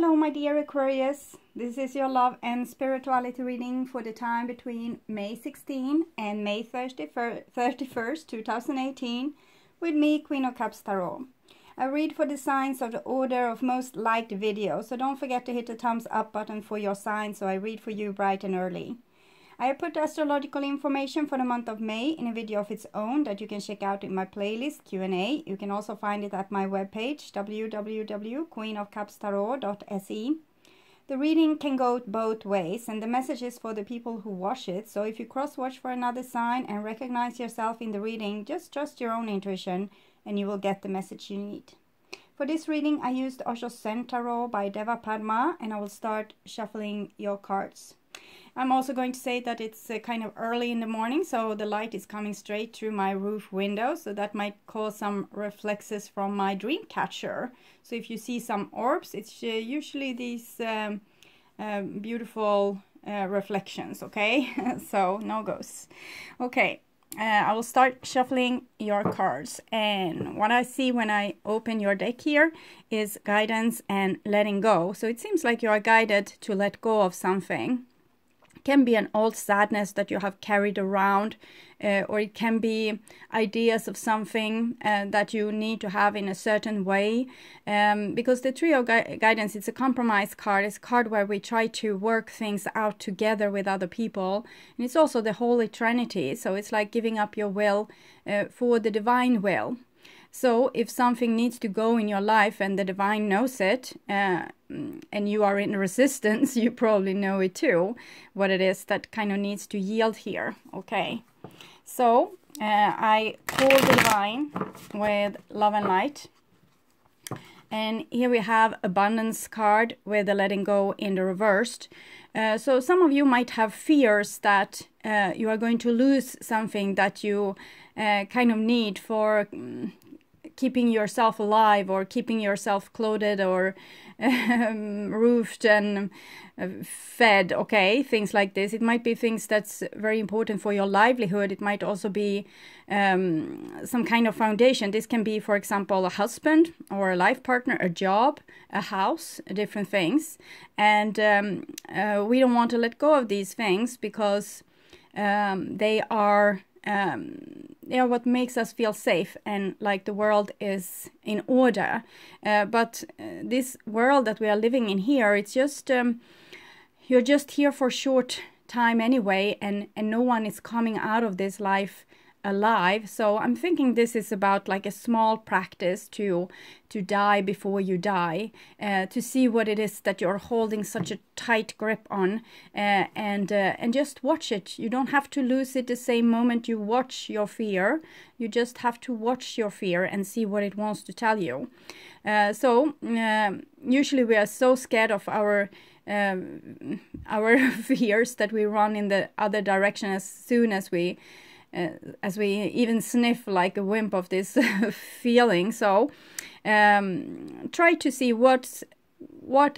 Hello my dear Aquarius, this is your love and spirituality reading for the time between May 16 and May 31st, 2018 with me, Queen of Cups Tarot. I read for the signs of the order of most liked videos, so don't forget to hit the thumbs up button for your sign so I read for you bright and early. I have put astrological information for the month of May in a video of its own that you can check out in my playlist Q&A. You can also find it at my webpage www.queenofcupstarot.se. The reading can go both ways and the message is for the people who watch it. So if you cross-watch for another sign and recognize yourself in the reading, just trust your own intuition and you will get the message you need. For this reading I used Osho Zen Tarot by Deva Padma and I will start shuffling your cards. I'm also going to say that it's kind of early in the morning, so the light is coming straight through my roof window, so that might cause some reflexes from my dream catcher. So if you see some orbs, it's usually these beautiful reflections, okay? So no ghosts. Okay, I will start shuffling your cards, and what I see when I open your deck here is guidance and letting go. So it seems like you are guided to let go of something. Can be an old sadness that you have carried around, or it can be ideas of something that you need to have in a certain way, because the Three of Guidance, it's a compromise card. It's a card where we try to work things out together with other people, and it's also the Holy Trinity, so it's like giving up your will for the divine will. So if something needs to go in your life and the divine knows it, and you are in resistance, you probably know it too, what it is that kind of needs to yield here. Okay, so I pull the divine with love and light. And here we have abundance card with the letting go in the reversed. So some of you might have fears that you are going to lose something that you kind of need for keeping yourself alive, or keeping yourself clothed, or roofed and fed, okay, things like this. It might be things that's very important for your livelihood. It might also be some kind of foundation. This can be, for example, a husband or a life partner, a job, a house, different things. And we don't want to let go of these things because they are what makes us feel safe and like the world is in order. But this world that we are living in here, it's just you're just here for a short time anyway, and no one is coming out of this life alive. So I'm thinking this is about like a small practice to die before you die, to see what it is that you're holding such a tight grip on, and just watch it. You don't have to lose it the same moment you watch your fear. You just have to watch your fear and see what it wants to tell you. Usually we are so scared of our fears that we run in the other direction as soon as we even sniff like a wimp of this feeling. So try to see what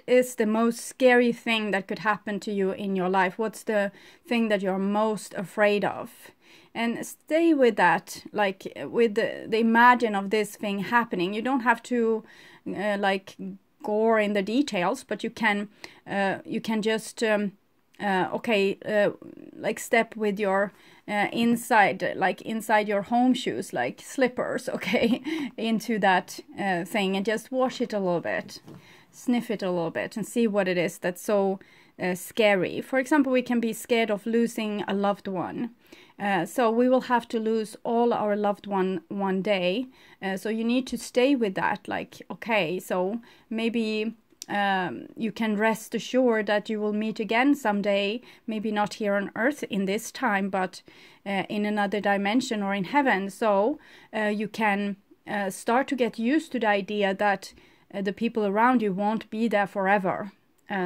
is the most scary thing that could happen to you in your life. What's the thing that you're most afraid of? And stay with that, like with the imagine of this thing happening. You don't have to like gore in the details, but you can just like step with your inside your home shoes, like slippers, okay, into that thing, and just wash it a little bit, sniff it a little bit, and see what it is that's so scary. For example, we can be scared of losing a loved one. So we will have to lose all our loved one day. So you need to stay with that, like, okay, so maybe you can rest assured that you will meet again someday, maybe not here on earth in this time, but in another dimension or in heaven. So you can start to get used to the idea that the people around you won't be there forever.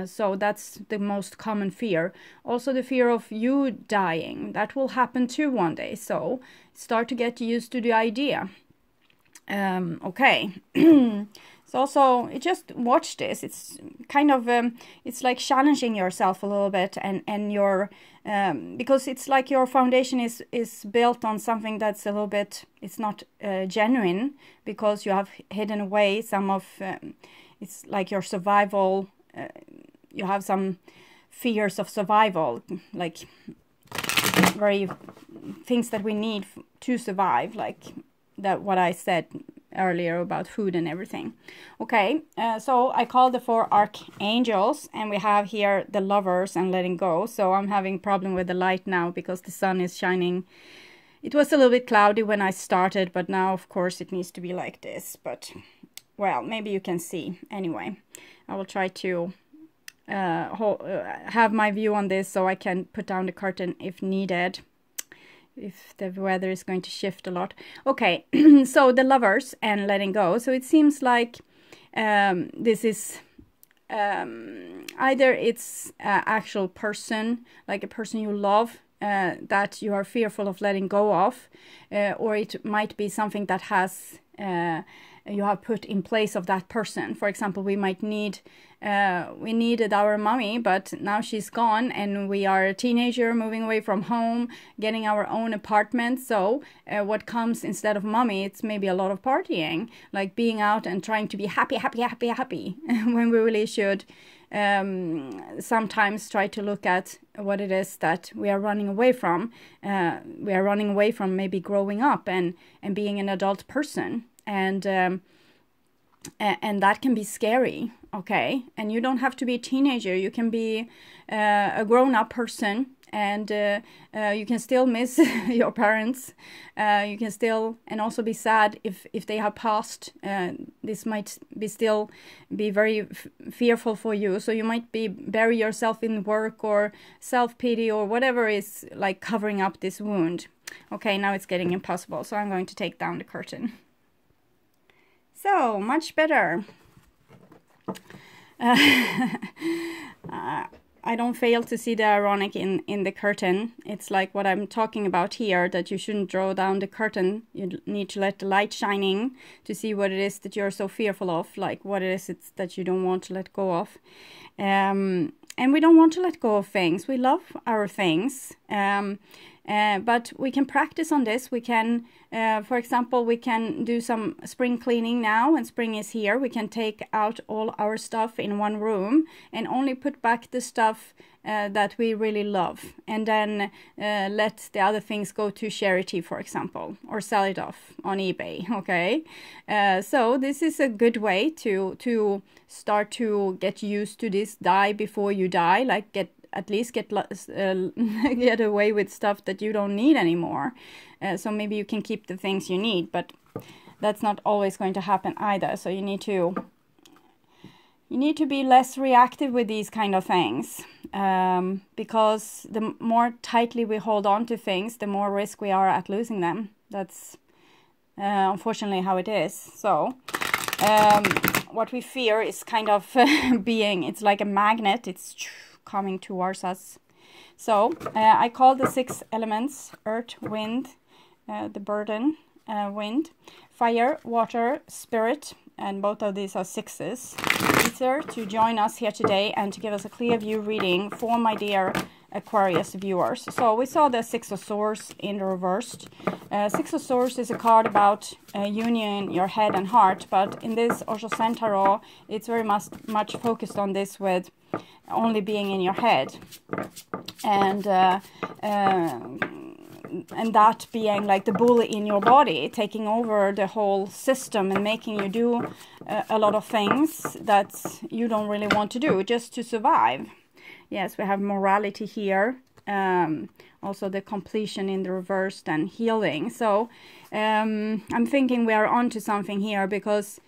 So that's the most common fear. Also the fear of you dying, that will happen too one day. So start to get used to the idea. Okay. So also, just watch this. It's kind of, it's like challenging yourself a little bit, and your, because it's like your foundation is built on something that's a little bit, it's not genuine, because you have hidden away some of, it's like your survival you have some fears of survival, like very things that we need to survive, like that what I said earlier about food and everything. Okay, so I called the 4 archangels, and we have here the lovers and letting go. So I'm having problem with the light now because the sun is shining. It was a little bit cloudy when I started, but now of course it needs to be like this. But well, maybe you can see. Anyway, I will try to have my view on this so I can put down the curtain if needed, if the weather is going to shift a lot. Okay, so the lovers and letting go. So it seems like this is either it's an actual person, like a person you love, that you are fearful of letting go of, or it might be something that has you have put in place of that person. For example, we might need we needed our mommy, but now she's gone and we are a teenager moving away from home, getting our own apartment. So what comes instead of mommy, it's maybe a lot of partying, like being out and trying to be happy when we really should sometimes try to look at what it is that we are running away from. We are running away from maybe growing up and being an adult person, and that can be scary. Okay, and you don't have to be a teenager. You can be a grown-up person, and you can still miss your parents. You can still, and also be sad if they have passed. This might be still be very fearful for you. So you might be bury yourself in work or self-pity or whatever is like covering up this wound. Okay, now it's getting impossible. So I'm going to take down the curtain. So much better. I don't fail to see the ironic in the curtain. It's like what I'm talking about here, that you shouldn't draw down the curtain. You need to let the light shine in to see what it is that you're so fearful of, like what it is that you don't want to let go of. And we don't want to let go of things. We love our things. But we can practice on this. We can, for example, we can do some spring cleaning now, and spring is here. We can take out all our stuff in one room and only put back the stuff that we really love, and then let the other things go to charity, for example, or sell it off on eBay. Okay, so this is a good way to start to get used to this. Die before you die, like at least get away with stuff that you don't need anymore. So maybe you can keep the things you need, but that's not always going to happen either. So you need to be less reactive with these kind of things, because the more tightly we hold on to things, the more risk we are at losing them. That's unfortunately how it is. So what we fear is kind of it's like a magnet. It's coming towards us. So I call the 6 elements: earth, wind, the burden, wind, fire, water, spirit, and both of these are 6s. Ether, to join us here today and to give us a clear view reading for my dear Aquarius viewers. So we saw the 6 of Swords in the reversed. 6 of Swords is a card about union, your head and heart, but in this Osho Zen Tarot, it's very much focused on this with only being in your head, and that being like the bully in your body, taking over the whole system and making you do a lot of things that you don't really want to do just to survive. Yes, we have morality here, also the completion in the reversed, and healing. So I'm thinking we are onto something here, because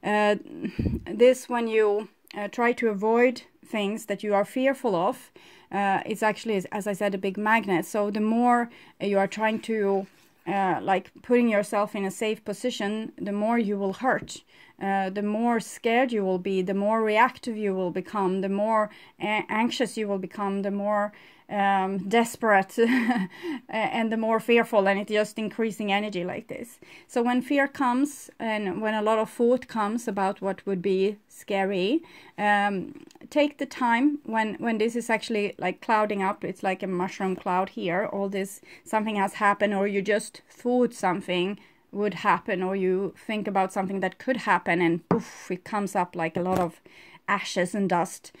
this, when you try to avoid things that you are fearful of, it's actually, as I said, a big magnet. So the more you are trying to like putting yourself in a safe position, the more you will hurt, the more scared you will be, the more reactive you will become, the more anxious you will become, the more desperate and the more fearful, and it's just increasing energy like this. So when fear comes, and when a lot of thought comes about what would be scary, take the time when this is actually like clouding up. It's like a mushroom cloud here. All this, something has happened, or you just thought something would happen, or you think about something that could happen, and poof, it comes up like a lot of ashes and dust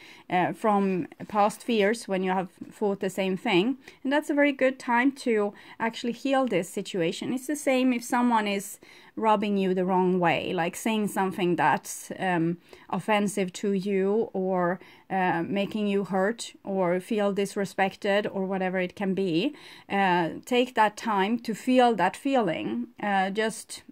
from past fears when you have fought the same thing. And that's a very good time to actually heal this situation. It's the same if someone is rubbing you the wrong way, like saying something that's offensive to you, or making you hurt or feel disrespected, or whatever it can be. Take that time to feel that feeling. Just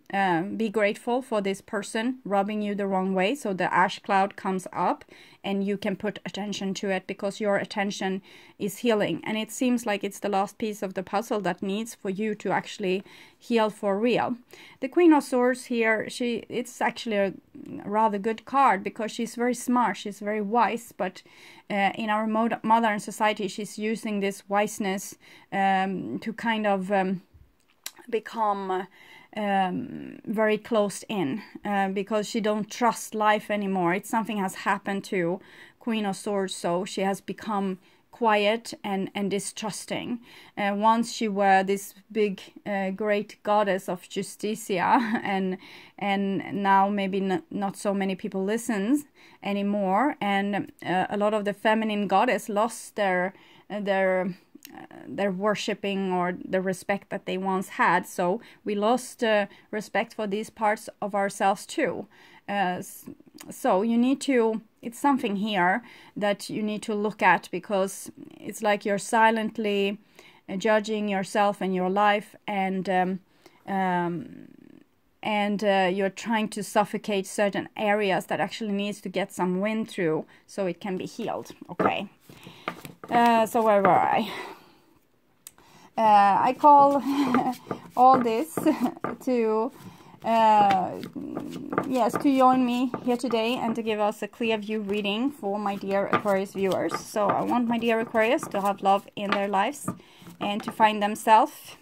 be grateful for this person rubbing you the wrong way, so the ash cloud comes up and you can put attention to it, because your attention is healing. And it seems like it's the last piece of the puzzle that needs for you to actually heal for real. The Queen of Swords here, it's actually a rather good card, because she's very smart, she's very wise, but in our modern society she's using this wiseness to kind of become very closed in, because she don't trust life anymore. It's something has happened to Queen of Swords, so she has become quiet and distrusting. Once she were this big great goddess of Justicia, and now maybe not so many people listens anymore, and a lot of the feminine goddess lost their worshipping or the respect that they once had. So we lost respect for these parts of ourselves too. So you need to, it's something here that you need to look at, because it's like you're silently judging yourself and your life, and you're trying to suffocate certain areas that actually needs to get some wind through so it can be healed. Okay. So where were I? I call all this to yes, to join me here today and to give us a clear view reading for my dear Aquarius viewers. So I want my dear Aquarius to have love in their lives and to find themselves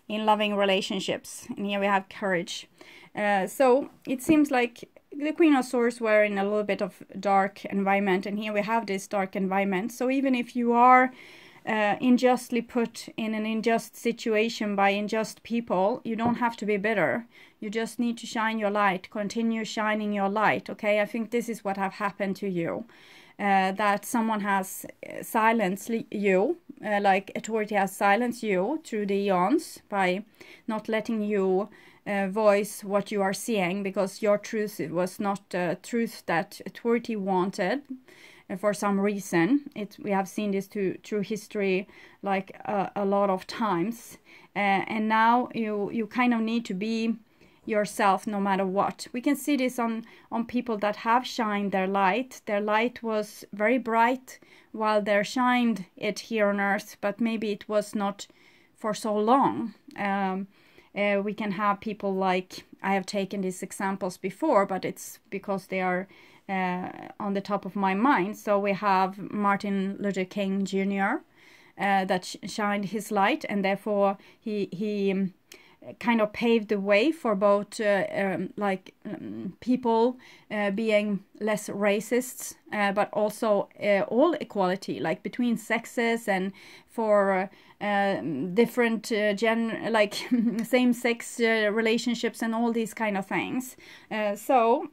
in loving relationships. And here we have courage. So it seems like the Queen of Swords were in a little bit of dark environment, and here we have this dark environment. So even if you are unjustly put in an unjust situation by unjust people, you don't have to be bitter. You just need to shine your light, continue shining your light. Okay, I think this is what have happened to you, that someone has silenced you, like authority has silenced you through the eons by not letting you voice what you are seeing, because your truth was not the truth that authority wanted. For some reason, we have seen this through history, like a lot of times, and now you kind of need to be yourself no matter what. We can see this on people that have shined their light. Their light was very bright while they shined it here on earth, but maybe it was not for so long. We can have people like, I have taken these examples before, but it's because they are on the top of my mind. So we have Martin Luther King Jr. That shined his light, and therefore he kind of paved the way for both people being less racists, but also all equality, like between sexes, and for different same-sex relationships and all these kind of things. So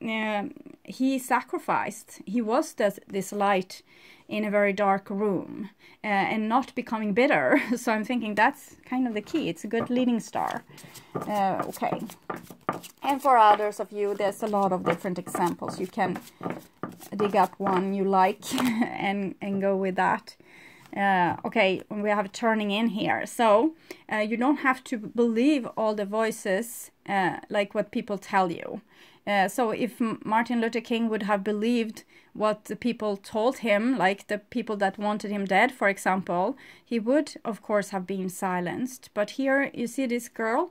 he sacrificed. He was this light in a very dark room, and not becoming bitter. So I'm thinking that's kind of the key. It's a good leading star. Okay. And for others of you, there's a lot of different examples. You can dig up one you like and go with that. Okay, we have turning in here. So you don't have to believe all the voices like what people tell you. So if Martin Luther King would have believed what the people told him, like the people that wanted him dead, for example, he would, of course, have been silenced. But here you see this girl,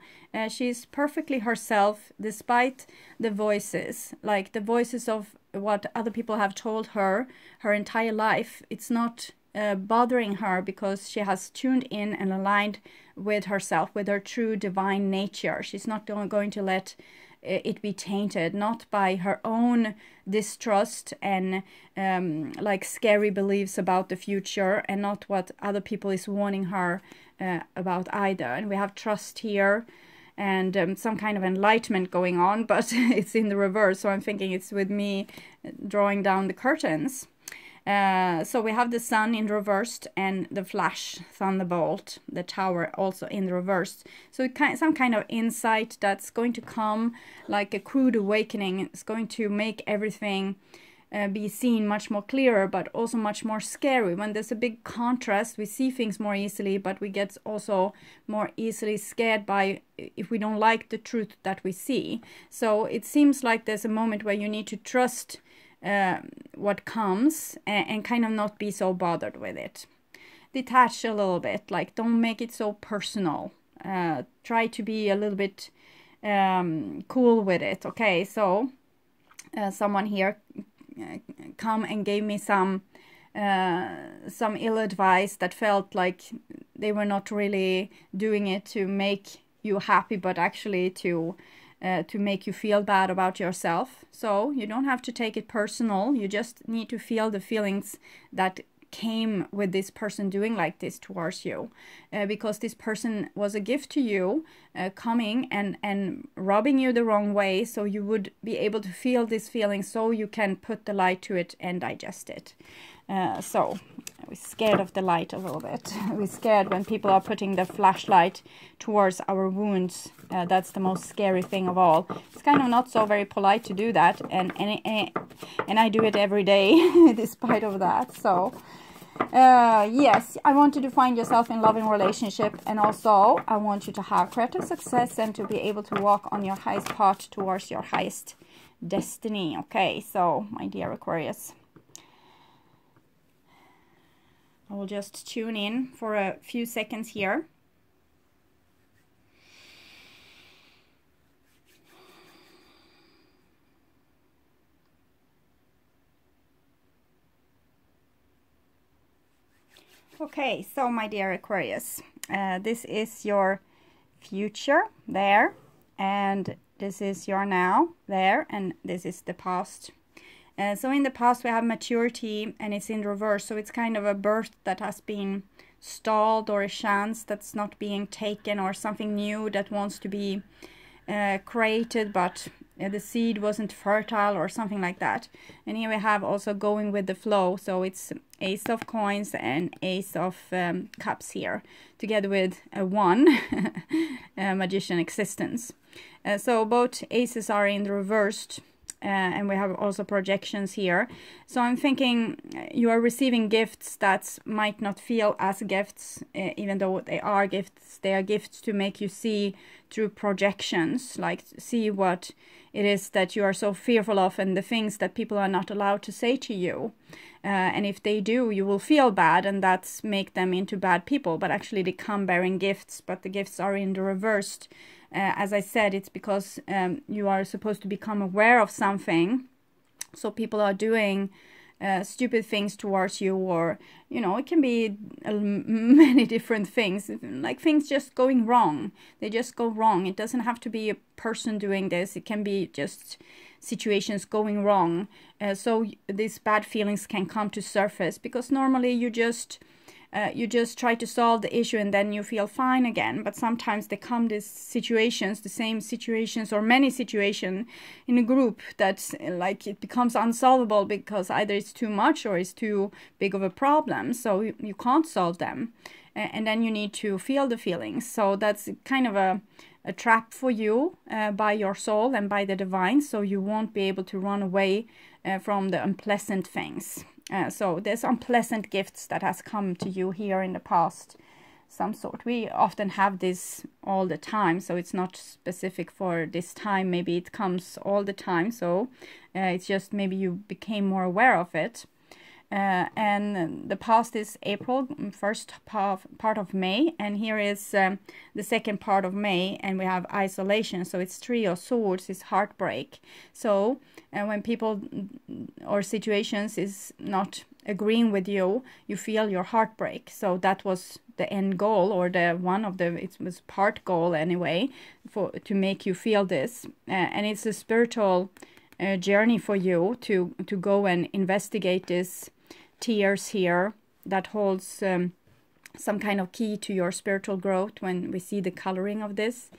she's perfectly herself, despite the voices, like the voices of what other people have told her entire life. It's not bothering her, because she has tuned in and aligned with herself, with her true divine nature. She's not going to let it be tainted, not by her own distrust and like scary beliefs about the future, and not what other people is warning her about either. And we have trust here, and some kind of enlightenment going on, but it's in the reverse, so I'm thinking it's with me drawing down the curtains. So we have the sun in reversed and the flash, thunderbolt, the tower also in the reverse. So some kind of insight that's going to come, like a crude awakening. It's going to make everything be seen much more clearer, but also much more scary. When there's a big contrast, we see things more easily, but we get also more easily scared by if we don't like the truth that we see. So it seems like there's a moment where you need to trust what comes and kind of not be so bothered with it. Detach a little bit, like don't make it so personal. Try to be a little bit cool with it. Okay, so someone here come and gave me some ill advice that felt like they were not really doing it to make you happy, but actually to make you feel bad about yourself. So you don't have to take it personal. You just need to feel the feelings that came with this person doing like this towards you, because this person was a gift to you, coming and rubbing you the wrong way, so you would be able to feel this feeling, so you can put the light to it and digest it. So we're scared of the light a little bit. We're scared when people are putting the flashlight towards our wounds. That's the most scary thing of all. It's kind of not so very polite to do that, and I do it every day despite of that. So yes, I want you to find yourself in loving relationship, and also I want you to have creative success and to be able to walk on your highest path towards your highest destiny. Okay, so my dear Aquarius, I will just tune in for a few seconds here. Okay, so my dear Aquarius, this is your future there, and this is your now there, and this is the past. So in the past we have maturity, and it's in reverse, so it's kind of a birth that has been stalled, or a chance that's not being taken, or something new that wants to be created, but the seed wasn't fertile or something like that. And here we have also going with the flow, so it's Ace of Coins and Ace of Cups here, together with a 1 Magician existence. So both aces are in the reversed, and we have also projections here. So I'm thinking you are receiving gifts that might not feel as gifts, even though they are gifts. They are gifts to make you see through projections, like see what it is that you are so fearful of, and the things that people are not allowed to say to you. And if they do, you will feel bad, and that's make them into bad people. But actually they come bearing gifts, but the gifts are in the reversed. As I said, it's because you are supposed to become aware of something. So people are doing stupid things towards you, or, you know, it can be many different things, like things just going wrong. They just go wrong. It doesn't have to be a person doing this. It can be just situations going wrong. So these bad feelings can come to surface, because normally you just try to solve the issue and then you feel fine again. But sometimes they come these situations, the same situations or many situations in a group, that's like it becomes unsolvable, because either it's too much or it's too big of a problem, so you can't solve them, and then you need to feel the feelings. So that's kind of a trap for you by your soul and by the divine, so you won't be able to run away from the unpleasant things. So there's unpleasant gifts that has come to you here in the past, some sort. We often have this all the time, so it's not specific for this time. Maybe it comes all the time, so it's just maybe you became more aware of it. And the past is April, first part of May, and here is the second part of May, and we have isolation. So it's 3 of Swords, it's heartbreak. So when people or situations is not agreeing with you, you feel your heartbreak. So that was the end goal, or the one of the, it was part goal anyway, to make you feel this. And it's a spiritual journey for you to go and investigate this tears here that holds some kind of key to your spiritual growth when we see the coloring of this.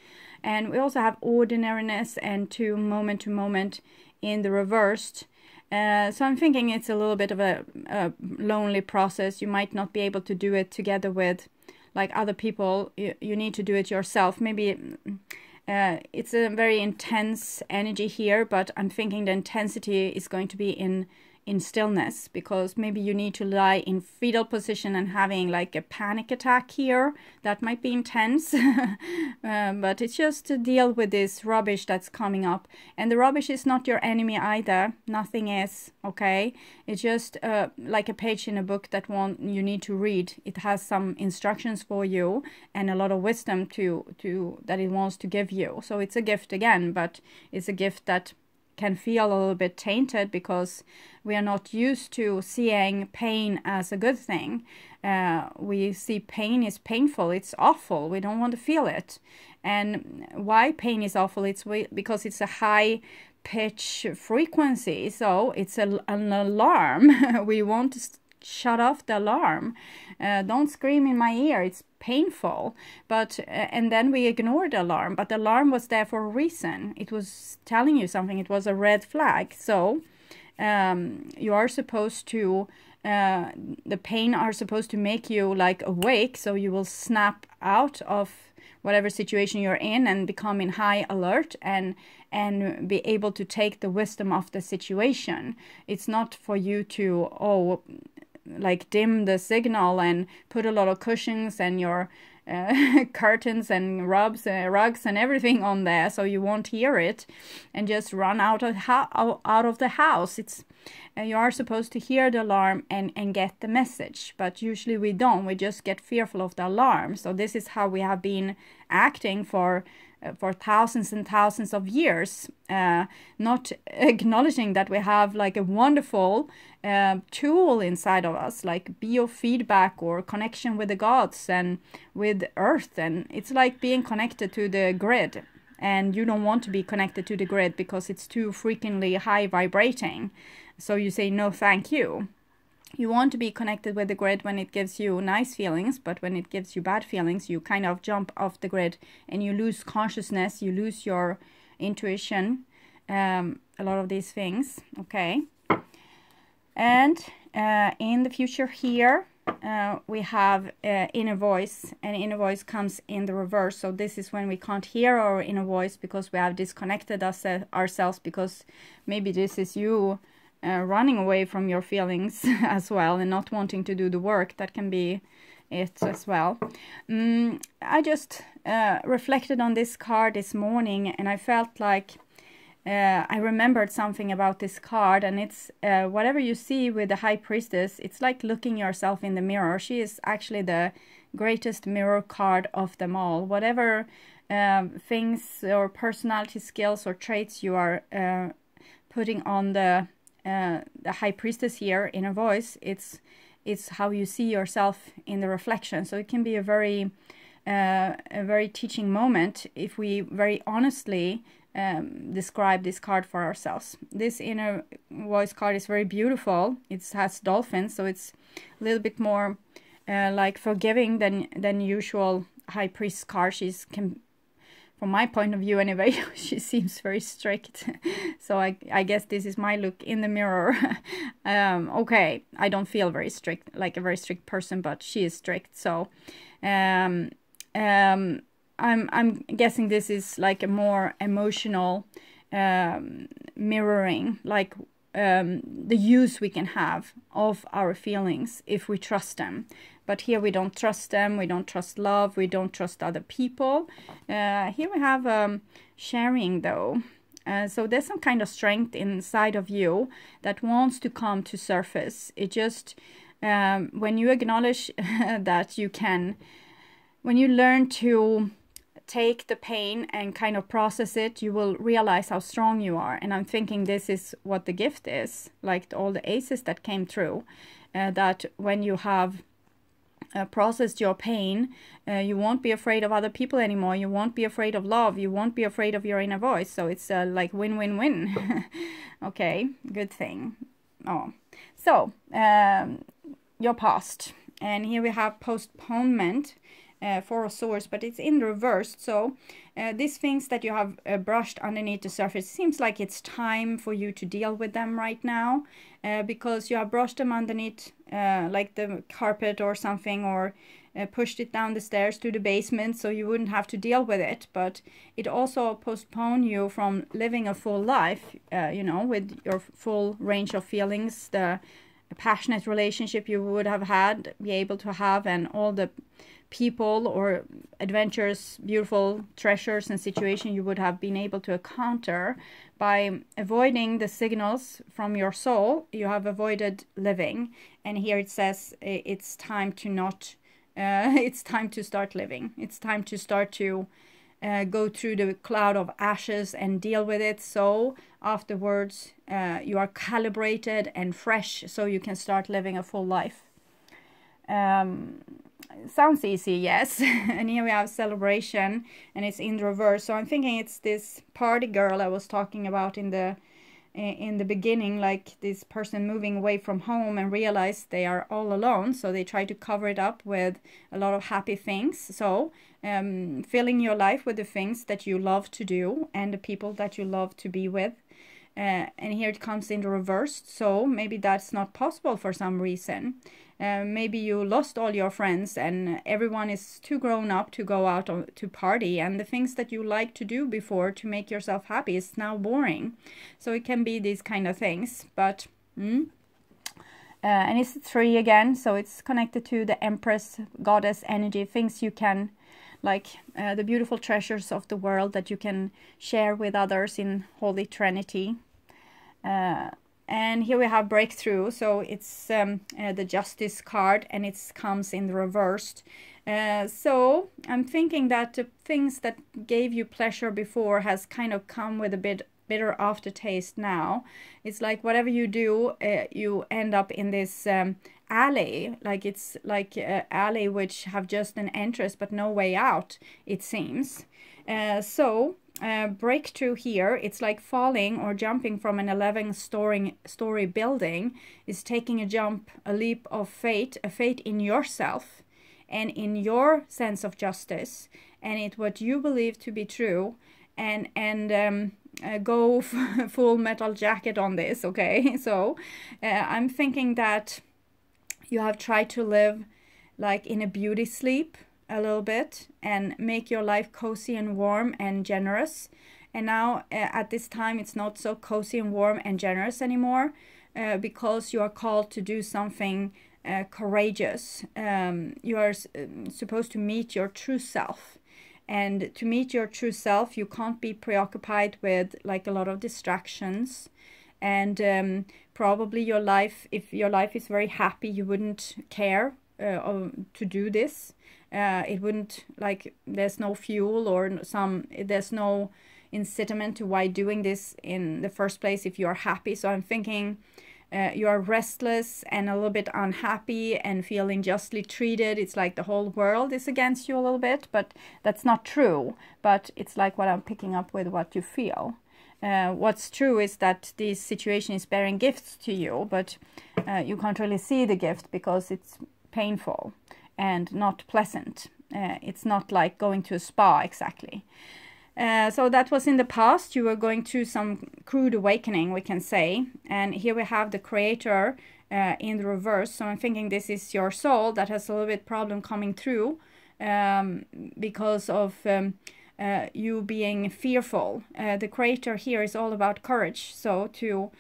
And we also have ordinariness and to moment in the reversed. So I'm thinking it's a little bit of a lonely process. You might not be able to do it together with like other people. You need to do it yourself. Maybe it's a very intense energy here, but I'm thinking the intensity is going to be in stillness, because maybe you need to lie in fetal position and having like a panic attack here. That might be intense. But it's just to deal with this rubbish that's coming up. And the rubbish is not your enemy either. Nothing is, okay? It's just like a page in a book that you need to read. It has some instructions for you and a lot of wisdom that it wants to give you. So it's a gift again, but it's a gift that can feel a little bit tainted because we are not used to seeing pain as a good thing. We see pain is painful, it's awful, we don't want to feel it. And why pain is awful? It's because it's a high pitch frequency, so it's an alarm. We want to shut off the alarm. Don't scream in my ear, it's painful. But and then we ignore the alarm, but the alarm was there for a reason. It was telling you something. It was a red flag. So you are supposed to the pain are supposed to make you like awake, so you will snap out of whatever situation you're in and become in high alert and be able to take the wisdom of the situation. It's not for you to like dim the signal and put a lot of cushions and your curtains and rugs and everything on there so you won't hear it and just run out of the house. It's you are supposed to hear the alarm and get the message, but usually we don't. We just get fearful of the alarm. So this is how we have been acting for thousands and thousands of years, not acknowledging that we have like a wonderful tool inside of us, like biofeedback or connection with the gods and with earth. And it's like being connected to the grid, and you don't want to be connected to the grid because it's too frequently high vibrating. So you say no thank you. You want to be connected with the grid when it gives you nice feelings, but when it gives you bad feelings, you kind of jump off the grid and you lose consciousness, you lose your intuition, a lot of these things, okay? And in the future here, we have inner voice, and inner voice comes in the reverse. So this is when we can't hear our inner voice because we have disconnected ourselves, because maybe this is you running away from your feelings as well and not wanting to do the work. That can be it as well. I just reflected on this card this morning, and I felt like I remembered something about this card, and it's whatever you see with the High Priestess, it's like looking yourself in the mirror. She is actually the greatest mirror card of them all. Whatever things or personality skills or traits you are putting on the High Priestess here in a voice, it's how you see yourself in the reflection. So it can be a very teaching moment if we very honestly describe this card for ourselves. This inner voice card is very beautiful. It has dolphins, so it's a little bit more like forgiving than usual High Priest card. From my point of view anyway, she seems very strict. So I guess this is my look in the mirror. Okay, I don't feel very strict, like a very strict person, but she is strict. So I'm guessing this is like a more emotional mirroring, like the use we can have of our feelings if we trust them. But here we don't trust them, we don't trust love, we don't trust other people. Here we have sharing though. So there's some kind of strength inside of you that wants to come to surface. It just, when you acknowledge that you can, when you learn to take the pain and kind of process it, you will realize how strong you are. And I'm thinking this is what the gift is, like all the aces that came through, that when you have processed your pain, you won't be afraid of other people anymore. You won't be afraid of love. You won't be afraid of your inner voice. So it's like win-win-win. Okay, good thing. Oh, so your past, and here we have postponement. Four of Swords, but it's in reverse. So these things that you have brushed underneath the surface, seems like it's time for you to deal with them right now, because you have brushed them underneath like the carpet or something, or pushed it down the stairs to the basement so you wouldn't have to deal with it. But it also postponed you from living a full life, you know, with your full range of feelings, the passionate relationship you would have had, be able to have, and all the people or adventures, beautiful treasures and situations you would have been able to encounter. By avoiding the signals from your soul, you have avoided living. And here it says it's time to not it's time to start living. It's time to start to go through the cloud of ashes and deal with it. So afterwards you are calibrated and fresh, so you can start living a full life. Sounds easy, yes. And here we have celebration, and it's in reverse. So I'm thinking it's this party girl I was talking about in the beginning, like this person moving away from home and realize they are all alone, so they try to cover it up with a lot of happy things. So filling your life with the things that you love to do and the people that you love to be with. And here it comes in reverse, so maybe that's not possible for some reason. Maybe you lost all your friends and everyone is too grown up to go out to party, and the things that you liked to do before to make yourself happy is now boring. So it can be these kind of things. But and it's a 3 again, so it's connected to the Empress, goddess energy, things you can, like the beautiful treasures of the world that you can share with others in Holy Trinity. And here we have breakthrough, so it's the Justice card, and it comes in the reversed. So I'm thinking that the things that gave you pleasure before has kind of come with a bit bitter aftertaste now. It's like whatever you do, you end up in this alley, like it's like an alley which have just an entrance but no way out, it seems. So breakthrough here, it's like falling or jumping from an 11-story building, is taking a jump, a leap of faith, a faith in yourself and in your sense of justice and it what you believe to be true, and go full metal jacket on this. Okay, so I'm thinking that you have tried to live like in a beauty sleep a little bit and make your life cozy and warm and generous, and now at this time it's not so cozy and warm and generous anymore, because you are called to do something courageous. You are supposed to meet your true self, and to meet your true self you can't be preoccupied with like a lot of distractions, and probably your life, if your life is very happy, you wouldn't care to do this. It wouldn't, like, there's no fuel or there's no incitament to why doing this in the first place if you are happy. So I'm thinking you are restless and a little bit unhappy and feel unjustly treated. It's like the whole world is against you a little bit, but that's not true. But it's like what I'm picking up with what you feel. What's true is that this situation is bearing gifts to you, but you can't really see the gift because it's painful and not pleasant. It's not like going to a spa exactly. So that was in the past. You were going through some crude awakening, we can say. And here we have the Creator in the reverse. So I'm thinking this is your soul that has a little bit problem coming through because of you being fearful. The Creator here is all about courage. So to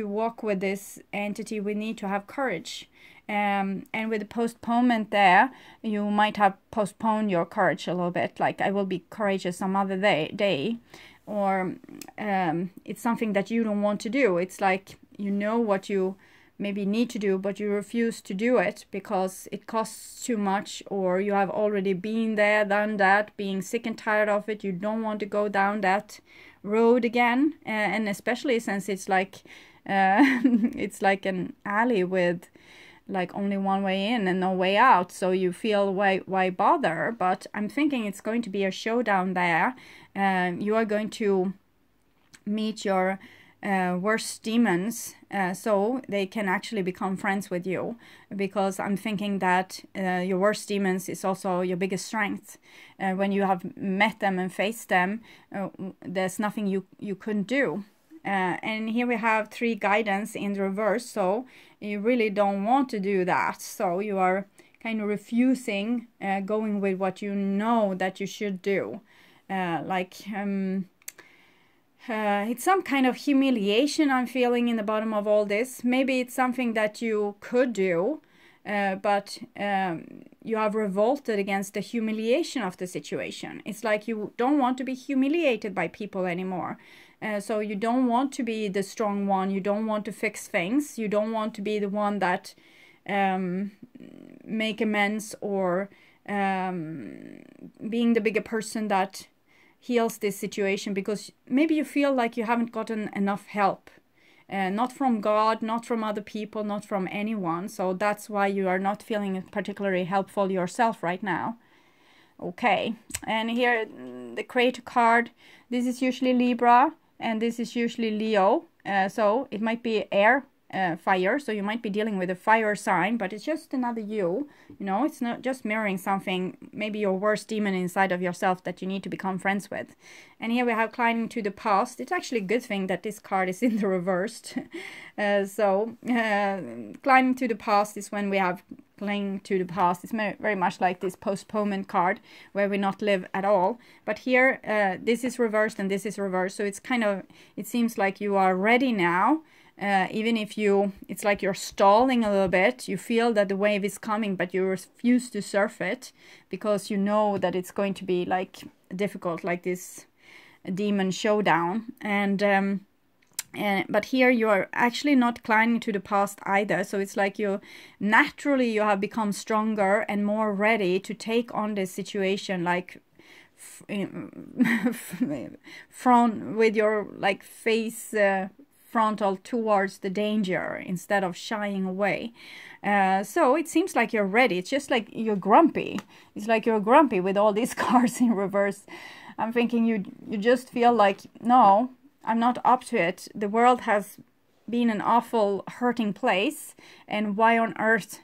walk with this entity, we need to have courage. And with the postponement there, you might have postponed your courage a little bit, like I will be courageous some other day, or it's something that you don't want to do. It's like you know what you maybe need to do, but you refuse to do it because it costs too much, or you have already been there, done that, being sick and tired of it. You don't want to go down that road again, and especially since it's like it's like an alley with like only one way in and no way out, so you feel why bother. But I'm thinking it's going to be a showdown there. You are going to meet your worse demons, so they can actually become friends with you, because I'm thinking that your worst demons is also your biggest strength. When you have met them and faced them, there's nothing you couldn't do. And here we have 3 guidance in the reverse, so you really don't want to do that. So you are kind of refusing going with what you know that you should do. It's some kind of humiliation I'm feeling in the bottom of all this. Maybe it's something that you could do, but you have revolted against the humiliation of the situation. It's like you don't want to be humiliated by people anymore. So you don't want to be the strong one. You don't want to fix things. You don't want to be the one that make amends, or being the bigger person that heals this situation, because maybe you feel like you haven't gotten enough help, not from God, not from other people, not from anyone. So that's why you are not feeling particularly helpful yourself right now. Okay, and here the Creator card, this is usually Libra and this is usually Leo, so it might be air, fire, so you might be dealing with a fire sign, but it's just another you know, it's not just mirroring something, maybe your worst demon inside of yourself that you need to become friends with. And here we have climbing to the past. It's actually a good thing that this card is in the reversed. Climbing to the past is when we have clinging to the past. It's very much like this postponement card where we not live at all, but here this is reversed and this is reversed, so it's kind of, it seems like you are ready now. Even if it's like you're stalling a little bit, you feel that the wave is coming, but you refuse to surf it because you know that it's going to be like difficult, like this demon showdown. But here you are actually not climbing to the past either. So it's like you have become stronger and more ready to take on this situation, like front with your like face frontal towards the danger instead of shying away. So it seems like you're ready. It's just like you're grumpy. It's like you're grumpy with all these cards in reverse. I'm thinking you just feel like, no, I'm not up to it. The world has been an awful hurting place, and why on earth?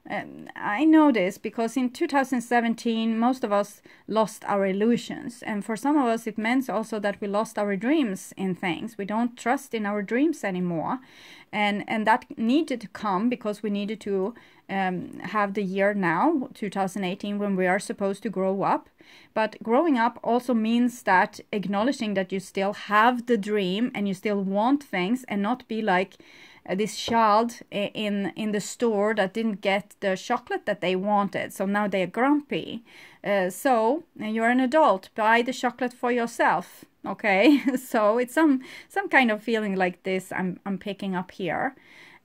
I know this because in 2017 most of us lost our illusions, and for some of us it meant also that we lost our dreams in things. We don't trust in our dreams anymore, and that needed to come because we needed to have the year now 2018 when we are supposed to grow up. But growing up also means that acknowledging that you still have the dream and you still want things, and not be like this child in the store that didn't get the chocolate that they wanted, so now they're grumpy. So you're an adult, buy the chocolate for yourself. Okay, so it's some kind of feeling like this I'm picking up here.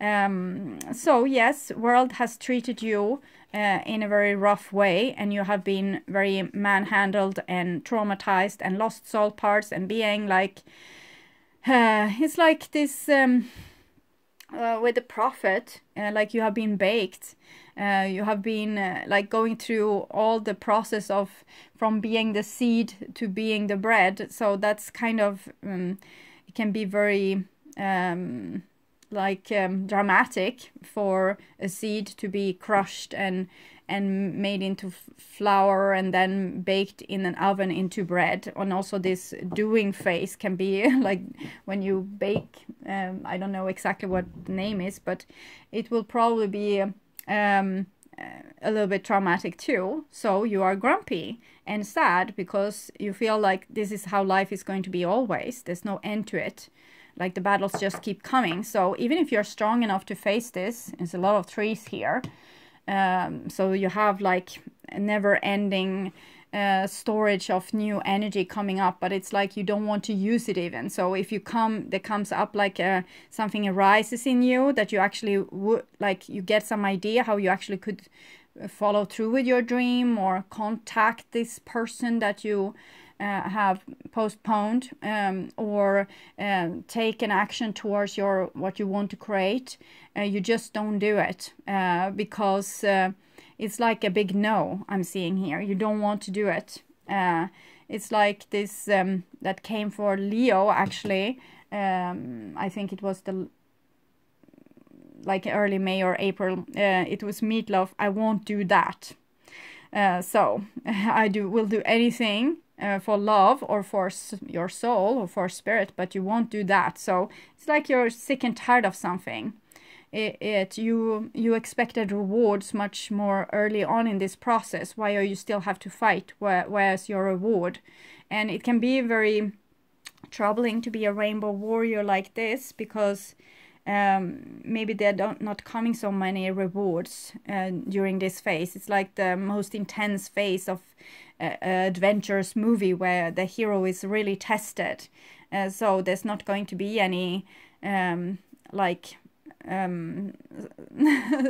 So yes, world has treated you in a very rough way, and you have been very manhandled and traumatized and lost soul parts, and being like it's like this with the prophet, like you have been baked. You have been like going through all the process of from being the seed to being the bread. So that's kind of it can be very dramatic for a seed to be crushed and made into flour and then baked in an oven into bread. And also this doing phase can be like when you bake, I don't know exactly what the name is, but it will probably be a little bit traumatic too. So you are grumpy and sad because you feel like this is how life is going to be always. There's no end to it. Like the battles just keep coming. So even if you're strong enough to face this, there's a lot of trees here. So you have like a never-ending storage of new energy coming up, but it's like you don't want to use it even. So if you there comes up like something arises in you that you actually would like, you get some idea how you actually could follow through with your dream or contact this person that you have postponed, or take an action towards what you want to create. You just don't do it because it's like a big no I'm seeing here. You don't want to do it. It's like this that came for Leo actually. I think it was like early May or April, it was Meatloaf, I won't do that. So I will do anything for love or for your soul or for spirit, but you won't do that. So it's like you're sick and tired of something. You expected rewards much more early on in this process. Why are you still have to fight? Where's your reward? And it can be very troubling to be a rainbow warrior like this, because maybe they're not coming so many rewards during this phase. It's like the most intense phase of adventurous movie where the hero is really tested. So there's not going to be any like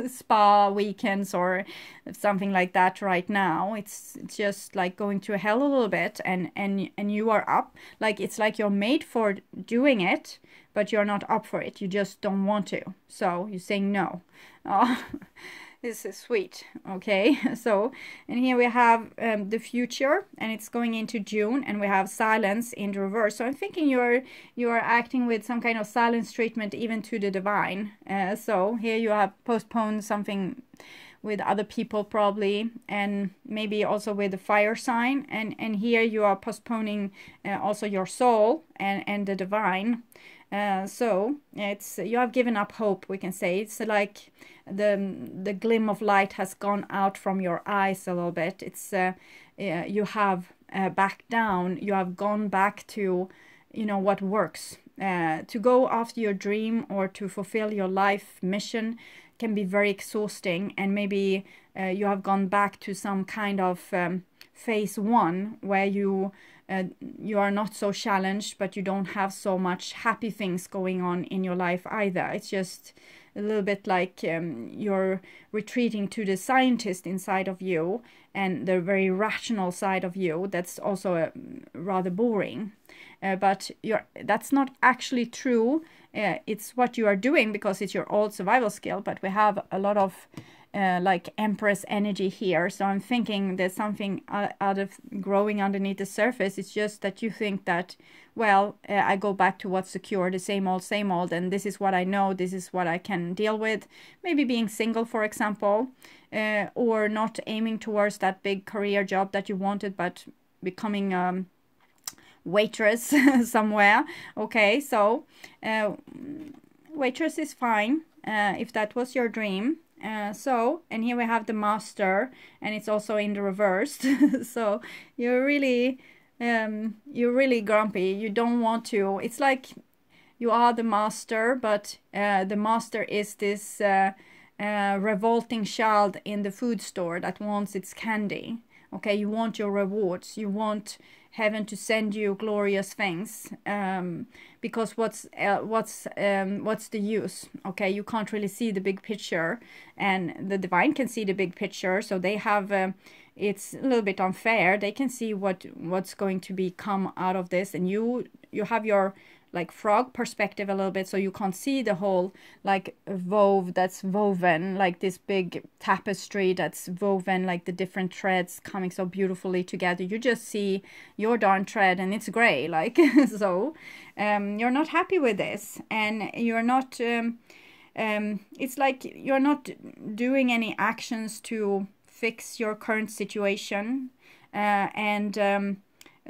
spa weekends or something like that right now. It's just like going to hell a little bit, and you are up, like it's like you're made for doing it, but you're not up for it. You just don't want to, so you're saying no. Oh, this is sweet. Okay, so, and here we have the future, and it's going into June, and we have silence in the reverse. So I'm thinking you are acting with some kind of silence treatment even to the divine. So here you have postponed something with other people probably, and maybe also with the fire sign, and here you are postponing also your soul and the divine. So it's, you have given up hope, we can say. It's like the glim of light has gone out from your eyes a little bit. It's you have backed down. You have gone back to, you know, what works. To go after your dream or to fulfill your life mission can be very exhausting, and maybe you have gone back to some kind of phase one where you are not so challenged, but you don't have so much happy things going on in your life either. It's just a little bit like you're retreating to the scientist inside of you and the very rational side of you. That's also rather boring. But that's not actually true. It's what you are doing because it's your old survival skill, but we have a lot of like Empress energy here. So I'm thinking there's something out of growing underneath the surface. It's just that you think that, well, I go back to what's secure, the same old, and this is what I know, this is what I can deal with. Maybe being single, for example, or not aiming towards that big career job that you wanted, but becoming waitress somewhere. Okay, so waitress is fine if that was your dream. So, and here we have the master, and it's also in the reverse. So you're really grumpy. You don't want to. It's like you are the master, but the master is this revolting child in the food store that wants its candy. Okay, you want your rewards. You want heaven to send you glorious things, because what's the use? Okay, you can't really see the big picture, and the divine can see the big picture. So they have it's a little bit unfair. They can see what's going to come out of this, and you have your like frog perspective a little bit, so you can't see the whole like wove that's woven, like this big tapestry that's woven, like the different threads coming so beautifully together. You just see your darn thread and it's gray, like so you're not happy with this, and you're not it's like you're not doing any actions to fix your current situation,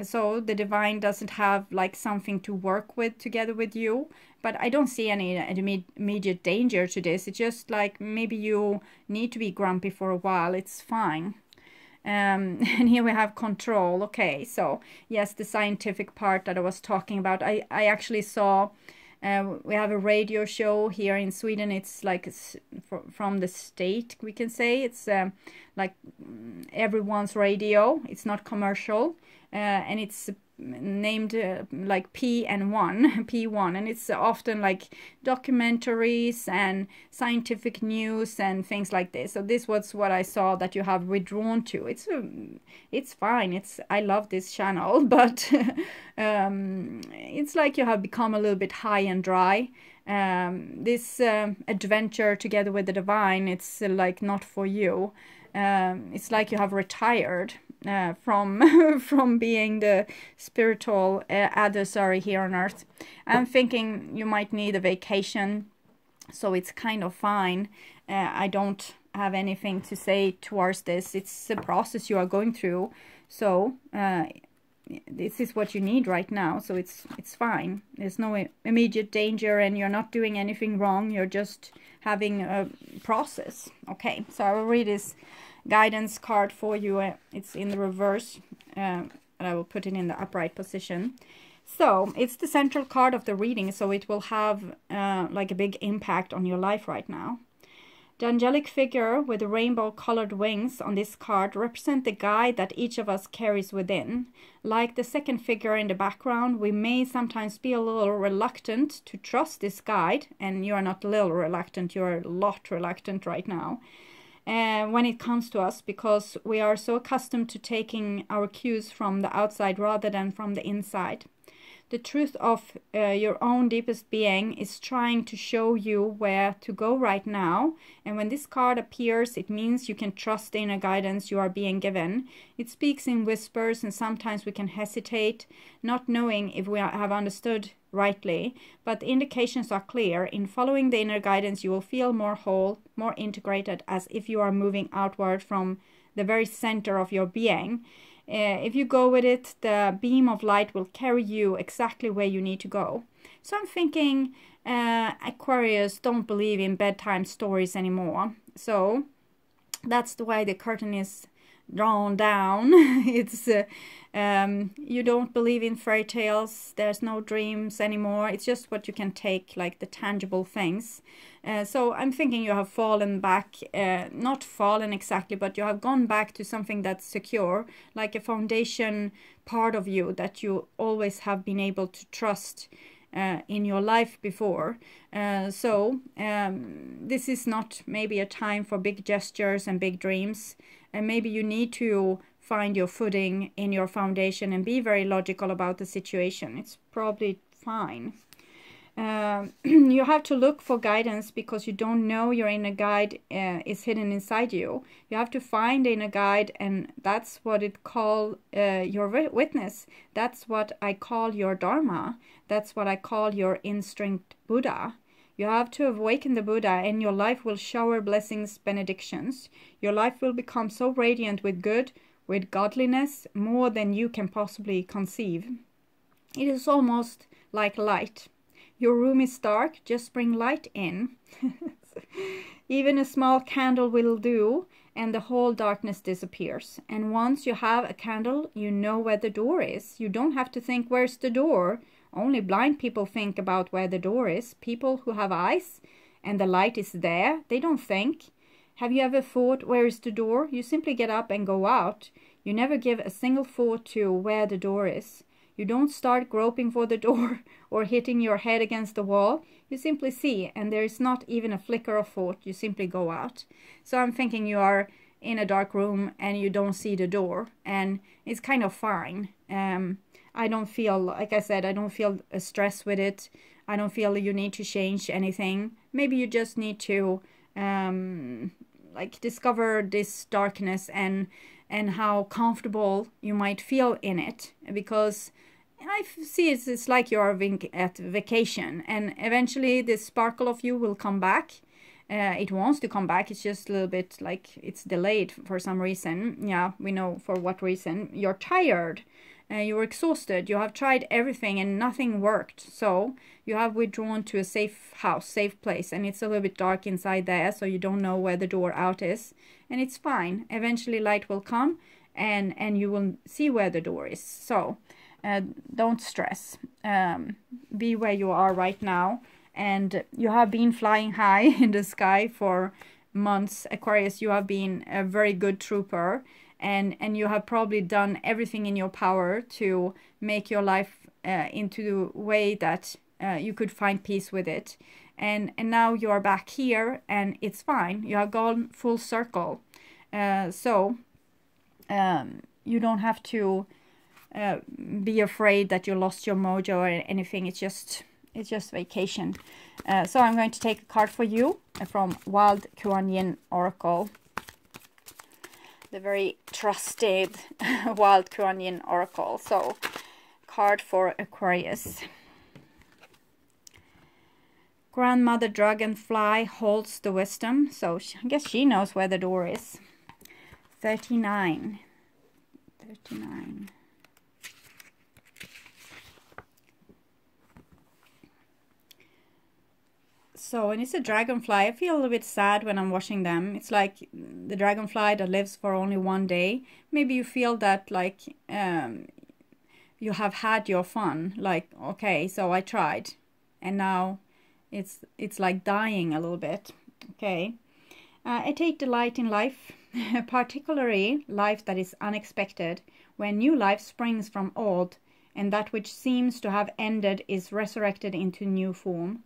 so the divine doesn't have like something to work with together with you. But I don't see any immediate danger to this. It's just like maybe you need to be grumpy for a while. It's fine. And here we have control. Okay, so yes, the scientific part that I was talking about. I actually saw we have a radio show here in Sweden. It's like from the state, we can say. It's like everyone's radio. It's not commercial. And it's named like P1, and it's often like documentaries and scientific news and things like this. So this was what I saw that you have withdrawn to. It's fine. I love this channel, but it's like you have become a little bit high and dry. This adventure together with the divine, it's like not for you. It's like you have retired. from from being the spiritual adversary here on earth. I'm thinking you might need a vacation, so it's kind of fine. I don't have anything to say towards this. It's a process you are going through, so this is what you need right now, so it's fine. There's no immediate danger and you're not doing anything wrong. You're just having a process. Okay, so I will read this guidance card for you. It's in the reverse, and I will put it in the upright position. So it's the central card of the reading, so it will have like a big impact on your life right now. The angelic figure with the rainbow-colored wings on this card represent the guide that each of us carries within. Like the second figure in the background, we may sometimes be a little reluctant to trust this guide, and you are not a little reluctant, you are a lot reluctant right now. When it comes to us, because we are so accustomed to taking our cues from the outside rather than from the inside. The truth of your own deepest being is trying to show you where to go right now. And when this card appears, it means you can trust the inner guidance you are being given. It speaks in whispers, and sometimes we can hesitate, not knowing if we have understood rightly. But the indications are clear. In following the inner guidance, you will feel more whole, more integrated, as if you are moving outward from the very center of your being. If you go with it, the beam of light will carry you exactly where you need to go. So I'm thinking Aquarius don't believe in bedtime stories anymore. So that's the way the curtain is drawn down. It's you don't believe in fairy tales. There's no dreams anymore. It's just what you can take, like the tangible things. So I'm thinking you have fallen back, not fallen exactly, but you have gone back to something that's secure, like a foundation part of you that you always have been able to trust in your life before. So this is not maybe a time for big gestures and big dreams. And maybe you need to find your footing in your foundation and be very logical about the situation. It's probably fine. You have to look for guidance because you don't know your inner guide is hidden inside you. You have to find the inner guide, and that's what it call your witness. That's what I call your Dharma. That's what I call your instinct Buddha. You have to awaken the Buddha, and your life will shower blessings, benedictions. Your life will become so radiant with good, with godliness, more than you can possibly conceive. It is almost like light. Your room is dark, just bring light in. Even a small candle will do, and the whole darkness disappears. And once you have a candle, you know where the door is. You don't have to think, where's the door? Only blind people think about where the door is. People who have eyes and the light is there, they don't think. Have you ever thought, where is the door? You simply get up and go out. You never give a single thought to where the door is. You don't start groping for the door or hitting your head against the wall. You simply see, and there is not even a flicker of thought. You simply go out. So I'm thinking you are in a dark room and you don't see the door, and it's kind of fine. I don't feel, like I said, I don't feel a stress with it. I don't feel you need to change anything. Maybe you just need to like discover this darkness and how comfortable you might feel in it, because I see it's like you're at vacation, and eventually this sparkle of you will come back. It wants to come back. It's just a little bit like it's delayed for some reason. Yeah, we know for what reason. You're tired. You're exhausted. You have tried everything and nothing worked. So you have withdrawn to a safe house, safe place. And it's a little bit dark inside there, so you don't know where the door out is. And it's fine. Eventually light will come and you will see where the door is. So don't stress. Be where you are right now. And you have been flying high in the sky for months. Aquarius, you have been a very good trooper. And you have probably done everything in your power to make your life into a way that you could find peace with it. And now you are back here and it's fine. You have gone full circle. So you don't have to be afraid that you lost your mojo or anything. It's just vacation. So I'm going to take a card for you from Wild Kuan Yin Oracle. the very trusted Wild Kuranian Oracle. So, card for Aquarius. Grandmother Dragonfly holds the wisdom. So, I guess she knows where the door is. 39. 39. So, and it's a dragonfly. I feel a little bit sad when I'm watching them. It's like the dragonfly that lives for only one day. Maybe you feel that like you have had your fun. Like, okay, so I tried. And now it's like dying a little bit. Okay. I take delight in life, particularly life that is unexpected, where new life springs from old, and that which seems to have ended is resurrected into new form.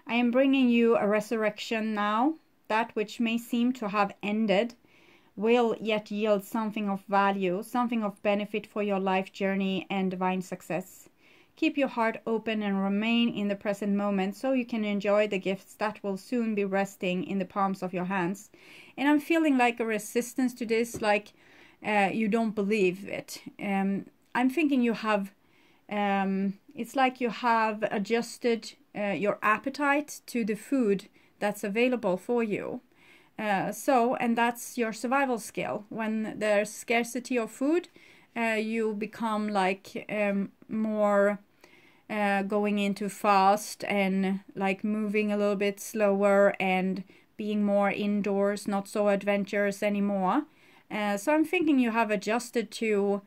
I am bringing you a resurrection now. That which may seem to have ended will yet yield something of value, something of benefit for your life journey and divine success. Keep your heart open and remain in the present moment so you can enjoy the gifts that will soon be resting in the palms of your hands. And I'm feeling like a resistance to this, like you don't believe it. I'm thinking you have, it's like you have adjusted your appetite to the food that's available for you. And that's your survival skill. When there's scarcity of food, you become like more going into fast and like moving a little bit slower and being more indoors, not so adventurous anymore. So I'm thinking you have adjusted to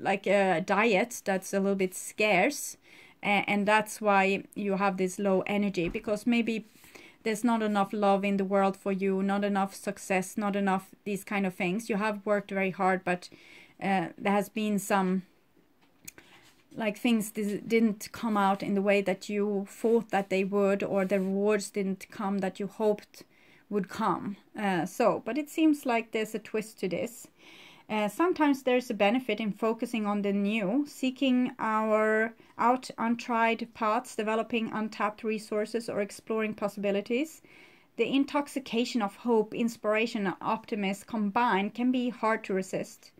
like a diet that's a little bit scarce, and that's why you have this low energy, because maybe there's not enough love in the world for you, not enough success, not enough these kind of things. You have worked very hard, but there has been some like things didn't come out in the way that you thought that they would, or the rewards didn't come that you hoped would come. But it seems like there's a twist to this. Sometimes there's a benefit in focusing on the new, seeking out untried paths, developing untapped resources, or exploring possibilities. The intoxication of hope, inspiration, and optimism combined can be hard to resist.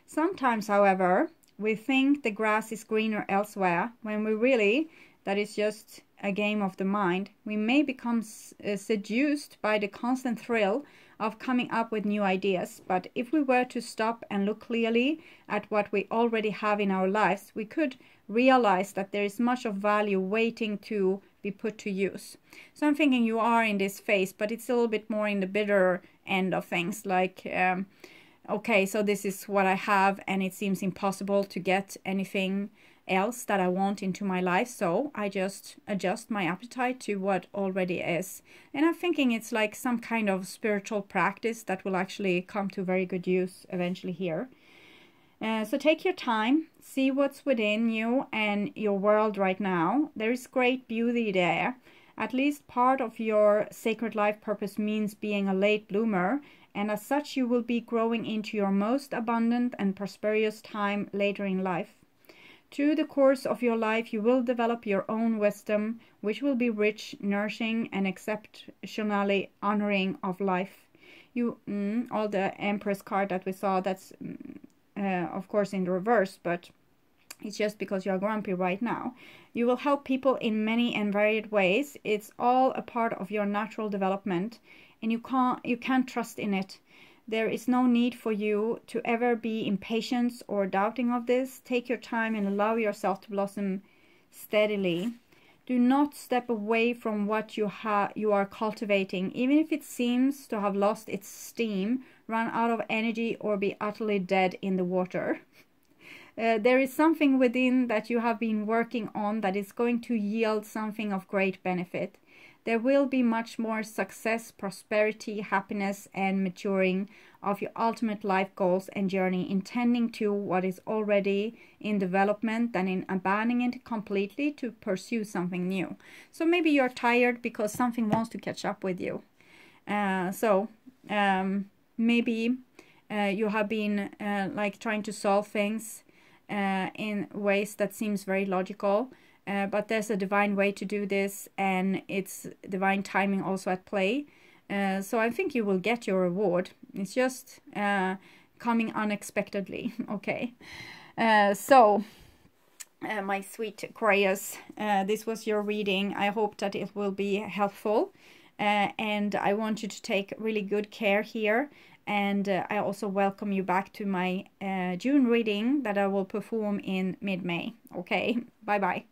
Sometimes, however, we think the grass is greener elsewhere, when we really, that is just a game of the mind. We may become seduced by the constant thrill of coming up with new ideas, but if we were to stop and look clearly at what we already have in our lives, we could realize that there is much of value waiting to be put to use. So I'm thinking you are in this phase, but it's a little bit more in the bitter end of things, like okay, so this is what I have, and it seems impossible to get anything else that I want into my life, so I just adjust my appetite to what already is. And I'm thinking it's like some kind of spiritual practice that will actually come to very good use eventually here. So take your time, see what's within you and your world right now. There is great beauty there. At least part of your sacred life purpose means being a late bloomer, and as such you will be growing into your most abundant and prosperous time later in life. Through the course of your life, you will develop your own wisdom, which will be rich, nourishing, and exceptionally honoring of life. All the Empress card that we saw, that's of course in the reverse, but it's just because you're grumpy right now. You will help people in many and varied ways. It's all a part of your natural development, and you can't trust in it. There is no need for you to ever be impatient or doubting of this. Take your time and allow yourself to blossom steadily. Do not step away from what you are cultivating, even if it seems to have lost its steam, run out of energy, or be utterly dead in the water. There is something within that you have been working on that is going to yield something of great benefit. There will be much more success, prosperity, happiness, and maturing of your ultimate life goals and journey, intending to what is already in development than in abandoning it completely to pursue something new. So maybe you're tired because something wants to catch up with you. Maybe you have been like trying to solve things in ways that seems very logical. But there's a divine way to do this, and it's divine timing also at play. So I think you will get your reward. It's just coming unexpectedly. Okay. My sweet Aquarius, this was your reading. I hope that it will be helpful. And I want you to take really good care here. And I also welcome you back to my June reading that I will perform in mid-May. Okay, bye-bye.